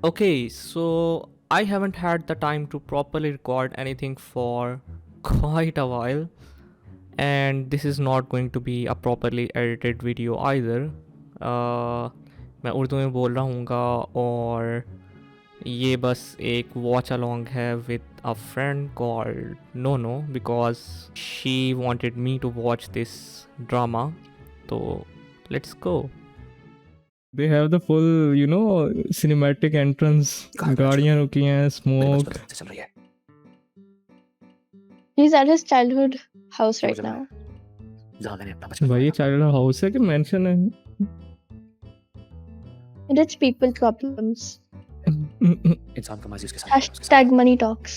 Okay, so I haven't had the time to properly record anything for quite a while, and this is not going to be a properly edited video either. मैं उर्दू में बोल रहा हूँगा और ये बस एक watch along है with a friend called Nono because she wanted me to watch this drama तो let's go. They have the full, cinematic entrance. गाड़ियाँ रुकी हैं, smoke. He's at his childhood house right now. भाई ये childhood house है कि mansion है? Rich people problems. इंसान कमाई उसके साथ Hashtag money talks.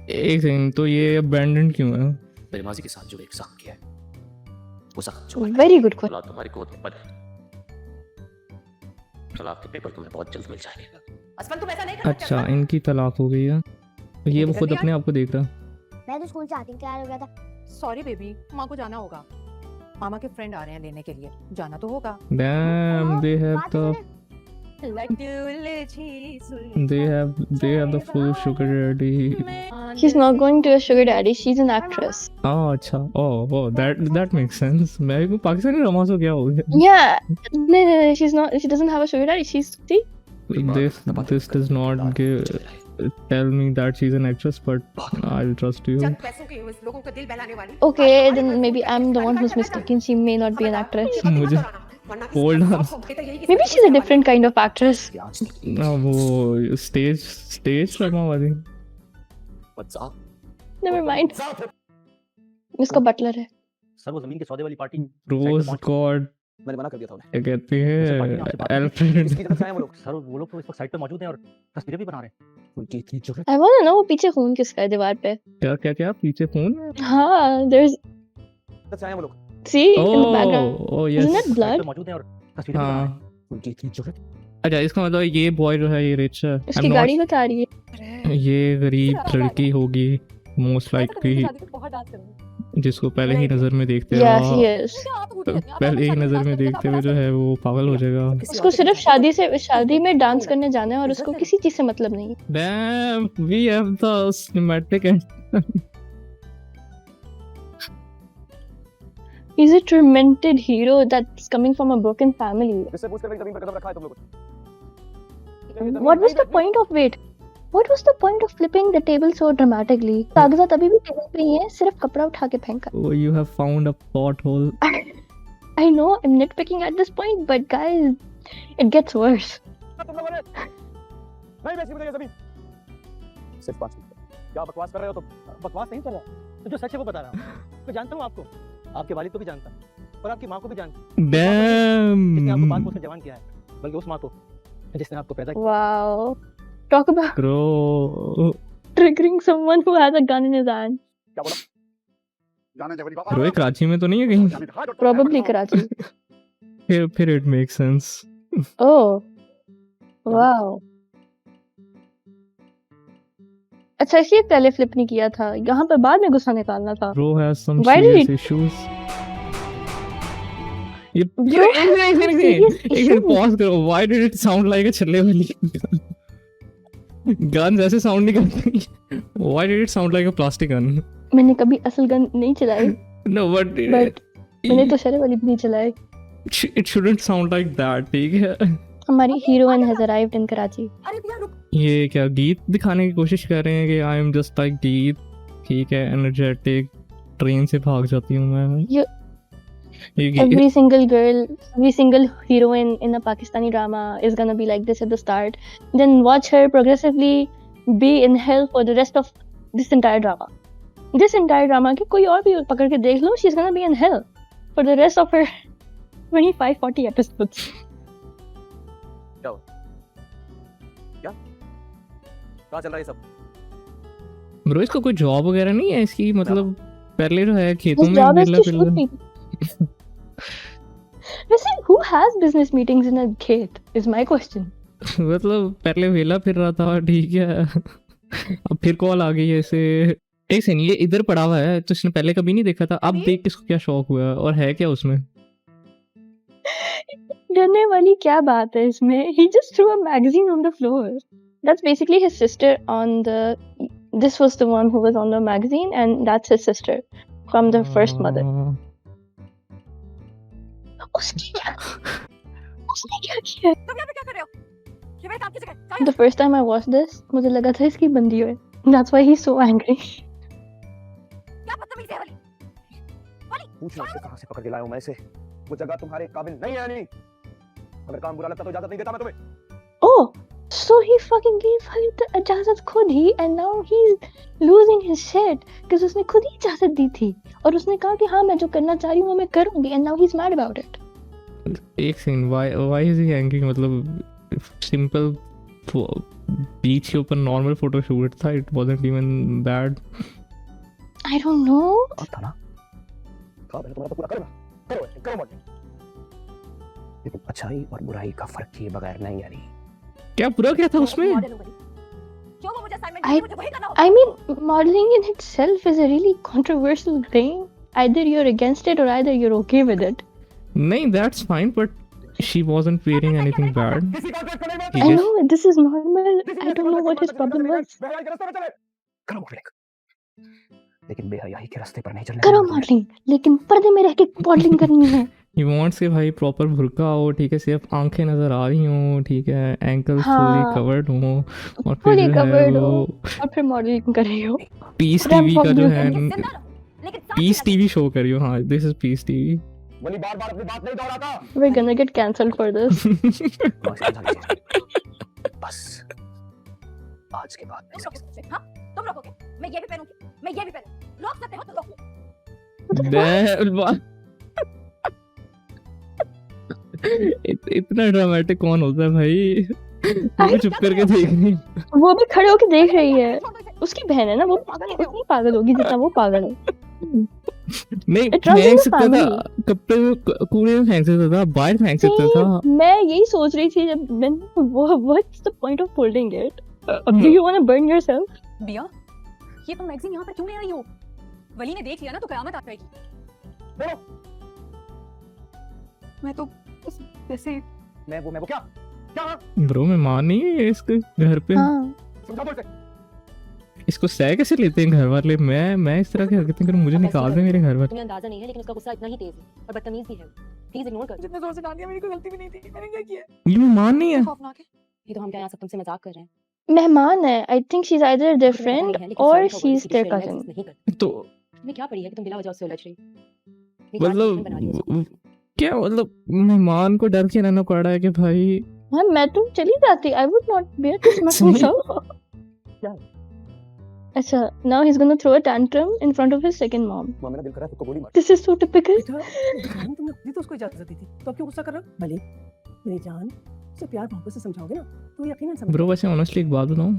एक सेकंड, तो ये abandoned क्यों है? मेरे माजी के साथ जो एक साथ किया है वो साथ जो Very good question. तुम्हारी गोद में पड़े तलाक के पेपर तुम्हें बहुत जल्द मिल जाएंगे। असफल तुम ऐसा नहीं कर अच्छा, इनकी तलाक हो गई है तो ये वो खुद अपने आप को देख रहा. मैं तो स्कूल से आती तैयार हो गया था। सॉरी बेबी, माँ को जाना होगा। मामा के फ्रेंड आ रहे हैं लेने के लिए, जाना तो होगा। Damn, they have the full sugar daddy. He's not going to a sugar daddy. She's an actress. Oh, अच्छा. Oh, that makes sense. मैं भी पाकिस्तानी रोमांस हो गया हो गया. Yeah. No. She's not. She doesn't have a sugar daddy. She's see. This does not tell me that she's an actress, but I'll trust you. जब पैसों की उस लोगों का दिल बहलाने वाली। Okay, then maybe I'm the one who's mistaken. She may not be an actress. मुझे hold on. Maybe she's a different kind of actress. ना वो stage ड्रामा वाली. Never mind. इसका बटलर है. सर वो जमीन के सौदे वाली पार्टी Rose God. मैंने मना कर दिया था उन्हें। क्या कहते हैं Alfred. इसकी तरफ से आए वो लोग सर वो लोग तो इस वक्त साइट पे मौजूद हैं और तस्वीरें भी बना रहे हैं। उनकी इतनी जुर्रत I want to know वो पीछे खून किसका है दीवार पे? क्या पीछे फोन? हाँ, there's से आए वो लोग see in the background. Oh yes. Isn't that site blood? पे मौजूद हैं और तस्वीरें भी बना रहे हाँ. हैं। उनकी इतनी जुर्रत अच्छा, इसका मतलब ये बॉय जो है ये रिच है. उसकी I'm गाड़ी बता रही है. not- ये गरीब लड़की होगी मोस्ट लाइकली, बहुत डांस करूंगी। जिसको पहले ही नजर में देखते Yeah, he हुए is. पहले ही नजर में देखते हुए जो है वो पागल हो जाएगा. उसको सिर्फ शादी में डांस करने जाना है और उसको किसी चीज से मतलब नहीं. Damn, we have the cinematic He's a tormented hero that's coming from a broken family. इससे पूछ कर जमीन पर कदम रखा है तुम लोगों ने। What was the point of wait? What was the point of flipping the table so dramatically? कागजात अभी भी टेबल पे ही हैं, सिर्फ कपड़ा उठा के फेंका. Oh, you have found a pothole. I know I'm nitpicking at this point, but guys, it gets worse. तुम लोगों ने नहीं बेची मुझे ये जमीन। सिर्फ 5 मिनट। क्या बकवास कर रहे हो तुम? बकवास नहीं कर रहा। तो जो सच है वो बता रहा हूँ। मैं जानता हूँ आपको। आपके वालिद को भी जानता हूँ और आपकी माँ को भी जानता हूँ। जिसने आपको पाल पोस Damn, कर जवान किया है, बल्कि उस माँ को जिसने आपको पैदा किया। Wow. Talk about bro. triggering someone who has a gun in his hand. क्या बोला? जाने दे बड़ी बाबा। Bro, ये कराची में तो नहीं है कहीं? Probably Karachi. फिर it makes sense. Oh. Wow. अच्छा, इसलिए पहले फ्लिप नहीं किया था. यहाँ पे बाद में गुस्सा निकालना था. Bro has some Why did serious he- issues. ये Bro has some serious एक issues. पॉज करो. Why did it sound like a छल्ले वाली गन? ऐसे साउंड नहीं करती. Why did it sound like a plastic gun? मैंने कभी असल गन नहीं चलाई, No, but but मैंने तो शरे वाली भी नहीं चलाई. it shouldn't sound like that. ठीक है. हमारी heroine has arrived in Karachi. अरे भैया रुक। ये क्या गीत दिखाने की कोशिश कर रहे हैं कि आई एम जस्ट लाइक गीत. ठीक है, एनर्जेटिक, ट्रेन से भाग जाती हूँ मैं. You- ये Every single girl, every single heroine in a Pakistani drama is gonna be like this at the start. Then watch her progressively be in hell for the rest of this entire drama. This entire drama कि कोई और भी पकड़ के देख लो, she's gonna be in hell for the rest of her 25-40 episodes. कहाँ चल रहा है ये सब? ब्रो, इसको कोई जॉब वगैरह नहीं है इसकी? मतलब पहले जो है खेतों His में job is मिलना to shoot फिरना. people. वैसे who has business meetings in a खेत is my question. मतलब पहले वेला फिर रहा था, ठीक है. अब फिर कॉल आ गई है ऐसे. एक सेकंड, ये इधर पड़ा हुआ है तो इसने पहले कभी नहीं देखा था. अब देख किसको क्या शौक हुआ और है क्या उसमें? डरने वाली क्या बात है इसमें? He just threw a magazine on the floor. That's basically his sister on the. This was the one who was on the magazine, and that's his sister from the first mother. उसने क्या किया? तुम यहाँ पे क्या कर रहे हो? ये मेरे काम की जगह है। The first time I watched this, मुझे लगा था इसकी बंदी है. That's why he's so angry. क्या बदतमीजी है वाली? पूछना उससे कहां से पकड़ के लाया हूं मैं इसे। वो जगह तुम्हारे काबिल नहीं है नहीं। अगर काम बुरा लगता तो इजाजत नहीं देता मैं तुम्हें। Oh, so he fucking gave her the इजाजत खुद ही, and now he's losing his shit because उसने खुद ही इजाजत दी थी और उसने कहा कि हाँ मैं जो करना चाह रही हूँ वो मैं करूँगी, and now he's mad about it. एक second, why is he angry? मतलब सिंपल बीच के ऊपर नॉर्मल फोटो शूट था, it wasn't even bad. I don't know. अब था ना। कहा मैंने तुम्हारा तो पूरा करो ना। करो मत। ये तो अच्छाई और बुराई का फर्क किए बगैर नहीं यानी। क्या बुरा क्या था उसमें? क्यों वो मुझे असाइनमेंट I- मुझे वही करना होगा। I mean, modeling in itself is a really controversial thing. Either you're against it or either you're okay with it. नहीं, that's fine, but she wasn't wearing anything bad. किसी का पेट नहीं He I just- know this is normal. I don't know what his problem was. बेहयाई के रास्ते पे चले। करो modelling. लेकिन बेहयाई के रास्ते पर नहीं चलने करो देना। मॉडलिंग, लेकिन पर्दे में रह के मॉडलिंग करनी है. He wants के भाई प्रॉपर भुरका हो, ठीक है, सिर्फ आंखें नजर आ रही हों, ठीक है, एंकल हाँ। फुली कवर्ड हो, और फिर Fully जो है covered वो हो और फिर मॉडलिंग कर रही हो. पीस But I'm टीवी का जो from है, लेकिन जिंदा रहो, लेकिन सांस पीस लेना टीवी शो करियो. हाँ, दिस इज पीस टीवी. वली बार-बार अपनी बात नहीं दोहराता। We're gonna get cancelled for this. बस आज के बाद तुम रोकोगे, हाँ? तुम रोकोगे? मैं ये भी पहनूंगी, मैं ये भी पहनूंगी। रोक सकते हो तो रोको। इतना ड्रामेटिक कौन होता है भाई? वो चुप करके देख रही. वो भी खड़े होके देख रही है. छोड़ दो इसे। उसकी बहन है ना, वो उतनी पागल होगी जितना वो पागल है. नहीं, It runs in फेंक the सकता था, family. कपड़े में कूड़े में फेंक सकता था, बाहर फेंक सकता था. See, मैं यही सोच रही थी जब मैंने what's the point of holding it? Do you want to burn yourself? बिया, ये तुम मैगजीन यहाँ पर क्यों ले आई हो? वली ने देख लिया ना तो कयामत आ जाएगी। मैं तो बस वैसे मैं वो क्या ब्रो, मेहमान नहीं है ये इसके घर पे. हाँ. समझा तो इसे। इसको सह कैसे लेते हैं घर वाले? मैं इस तरह की हरकतें करूं, मुझे निकाल दे मेरे घर वाले. तुम्हें अंदाजा नहीं है लेकिन उसका गुस्सा इतना ही तेज है और बदतमीज भी है. प्लीज इग्नोर कर. जितने जोर से डाल दिया, मेरी कोई गलती भी नहीं थी। मैंने क्या किया? ये मेहमान नहीं है. खौफनाक है। ये तो हम क्या यहाँ सब तुमसे मजाक कर रहे हैं. मेहमान है. I think she's either their तुम्हें पता friend नहीं है, लेकिन or sorry for she's words their की दुश्मनी cousin. महसूस नहीं करती. तो तुम्हें क्या पड़ी है कि तुम बिला वजह उससे उलझ रही? अपनी जान दुश्मन बना रही हो उसको. मतलब क्या, मतलब मेहमान को डर के रहना पड़ रहा है कि भाई हाँ, मैं तो चली जाती. I would not bear this much सही. myself. अच्छा, now he's gonna throw a tantrum in front of his second mom. मां मेरा दिल कर रहा है तुमको गोली मार। This is so typical. बेटा, तुमने खुद ही तो उसको इजाजत दी थी, तो अब क्यों गुस्सा कर रहे हो? भले मेरी जान, उसे प्यार मोहब्बत से समझाओगे ना, तो वो यकीनन समझेगा। ब्रो, वैसे ऑनेस्टली एक बात बताऊं,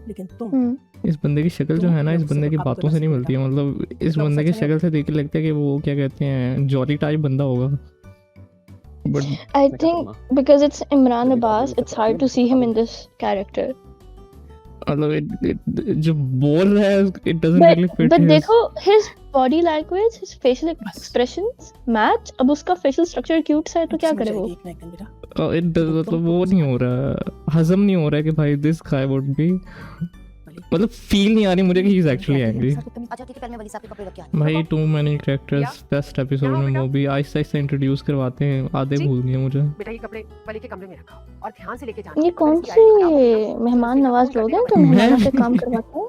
लेकिन तुम हम्म. इस बंदे की शक्ल जो है ना, इस बंदे की बातों से नहीं मिलती है. मतलब इस बंदे की शक्ल से देख के लगता है कि वो क्या कहते हैं, जॉली टाइप बंदा होगा. But I think because it's Imran Abbas, it's hard to see him in this character. मतलब जो बोल रहा है, it doesn't But really fit. देखो, his body language, his facial expressions match. अब उसका facial structure cute सा है तो क्या समझ करे वो? जाएगी एक ना एक दिन बेटा। मतलब वो नहीं हो रहा, हजम नहीं हो रहा है कि भाई दिस गाय वुड बी, मतलब फील नहीं आ रही मुझे कि ही इज एक्चुअली एंग्री. अच्छा ठीक है, पहले वली साहब के कपड़े रख के आते भाई too many characters best episode में मूवी आहिस्ता आहिस्ता इंट्रोड्यूस करवाते हैं, आधे जी। भूल गए मुझे. बेटा ये कपड़े वली के कमरे में रखा और ध्यान से लेके जाना। ये कौन से मेहमान नवाज लोग हैं जो मेहमानों से काम करवाते हैं?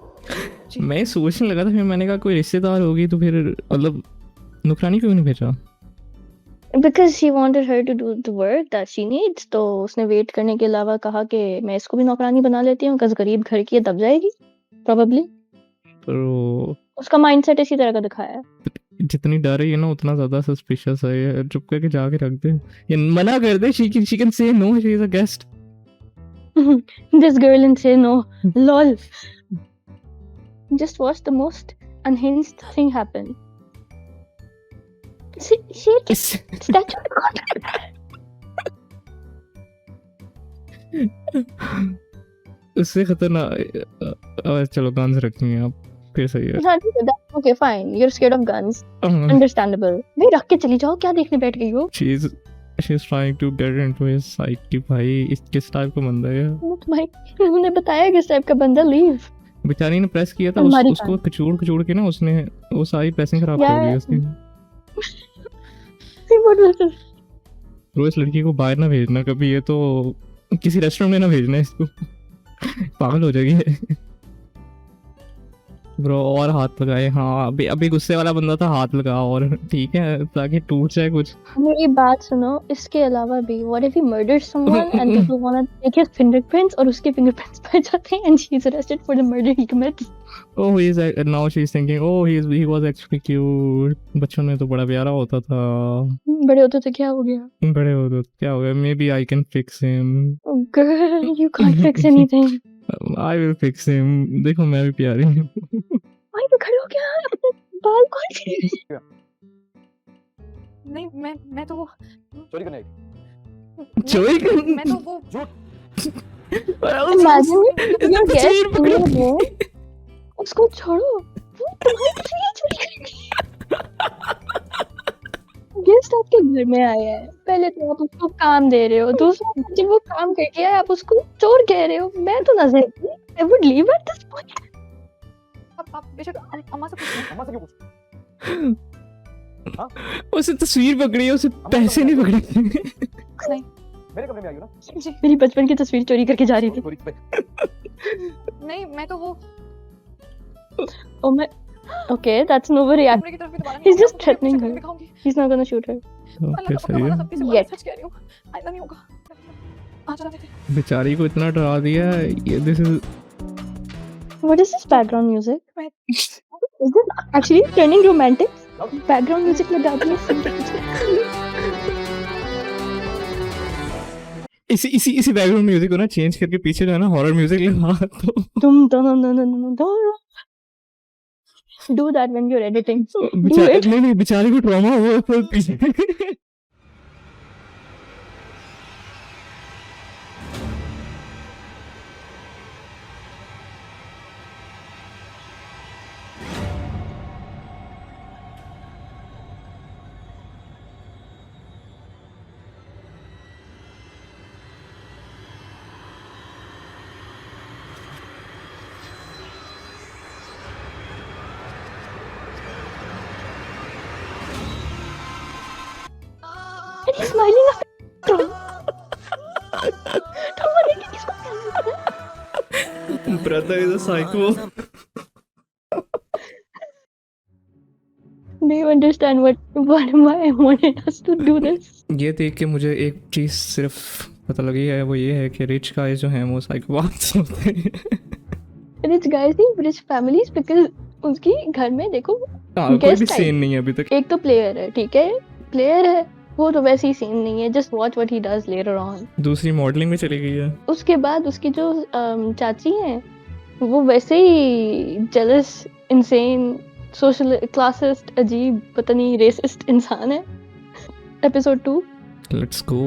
मैं सोचने लगा था, फिर मैंने कहा कोई रिश्तेदार होगी तो फिर मतलब नुकरानी क्यों नहीं भेजा. Because she wanted her to do the work that she needs, तो उसने वेट करने के अलावा कहा कि मैं इसको भी नौकरानी बना लेती हूँ, because गरीब घर की है दब जाएगी probably. तो उसका माइंडसेट इसी तरह का दिखाया है. जितनी डर रही है ना उतना ज्यादा सस्पिशियस है ये. चुप करके जाके रख दे, ये मना कर दे. She can say no, she is a guest. This girl and say no. Lol. Just watch the most unhinged thing happen. She statue. उससे खतरनाक. चलो गन्स रखेंगे आप, फिर सही है. हाँ ठीक है, okay fine. You're scared of guns. Understandable. भाई रख के चली जाओ, क्या देखने बैठ गई हो? She is she is trying to get into his psyche. भाई इस किस टाइप का बंदा है? भाई उन्होंने बताया किस टाइप का बंदा, लीव। बेचारी ने प्रेस किया था हमारी उसको कचूड़ के ना, उसने वो सारी प्रेसिंग खराब कर यार, दी उसकी। What was this? तो इस लड़की को बाहर ना भेजना कभी, ये तो किसी रेस्टोरेंट में ना भेजना इसको। पागल हो जाएगी ब्रो। और हाथ लगाए, हाँ अभी अभी गुस्से वाला बंदा था, हाथ लगा और ठीक है, ताकि टूट जाए कुछ। मेरी बात सुनो, इसके अलावा भी what if he murdered someone and people wanna take his fingerprints और उसके fingerprints पाए जाते हैं and she's arrested for the murder he commits? Oh, now she's thinking, oh, he was actually cute. बचपन में तो बड़ा प्यारा होता था। बड़े होते तो क्या हो गया? बड़े होते तो क्या हो गया? Maybe I can fix him. Oh, girl, you can't fix anything. I will fix him. देखो मैं भी प्यारी हूँ। भाई तो खड़े हो क्या? अपने बाल कौन सी? नहीं मैं तो वो चोरी करने आई। चोरी कर- मैं तो वो Imagine इसने your guest तस्वीर in पकड़ी। your room, उसको छोड़ो, वो तुम्हारी तस्वीर चोरी करेगी। गेस्ट आपके घर में आया है, पहले तो आप उसको काम दे रहे हो, दूसरा जब वो काम करके आया आप उसको चोर कह रहे हो। मैं तो ना सही, I would leave at this point. आप बेशक अम्मा से पूछो। अम्मा से क्यों पूछ? उसे तस्वीर पकड़ी है, उसे पैसे नहीं पकड़े। नहीं मेरे कमरे में आई हो ना? जी मेरी बचपन की तस्वीर चोरी करके जा रही थी। चोरी पे। नहीं मैं तो वो Oh my, okay, that's no reaction. कमरे की तरफ भी दोबारा He's नहीं just आऊंगा, threatening मुझे her. दिखाऊंगी। He's not gonna shoot her. अल्लाह फिर का सही पक्का है। सबकी से Yet. सच कह रही हूँ, आइंदा नहीं होगा। आ जाना दीदी। बेचारी को इतना डरा दिया है, ये this is What is this background music? मैं Is this actually turning romantic? Background music लगा दी इसी बैकग्राउंड म्यूजिक को ना चेंज करके पीछे जो है ना हॉरर म्यूजिक लगा तो Dum dum dum dum dum dum. Do that when you're editing. बेचारी it. नहीं बेचारी को ट्रॉमा हुआ तो पीछे। And he's smiling at Tom. Tom बोलेगी किसको क्या? Brother is a psycho. Do you understand what why I wanted us to do this? ये देख के मुझे एक चीज सिर्फ पता लगी है, वो ये है कि रिच गाइस जो हैं वो साइकोपाथ्स होते हैं। Rich guys think rich families because उसकी घर में देखो हाँ, कोई भी Guest सीन नहीं है अभी तक। एक तो प्लेयर है, ठीक है, प्लेयर है वो तो वैसे ही सीन नहीं है, just watch what he does later on. दूसरी मॉडलिंग में चली गई है। उसके बाद उसकी जो चाची हैं वो वैसे ही जेलस, इनसेन, सोशल क्लासिस्ट, अजीब, पता नहीं रेसिस्ट इंसान है। Episode 2 let's go.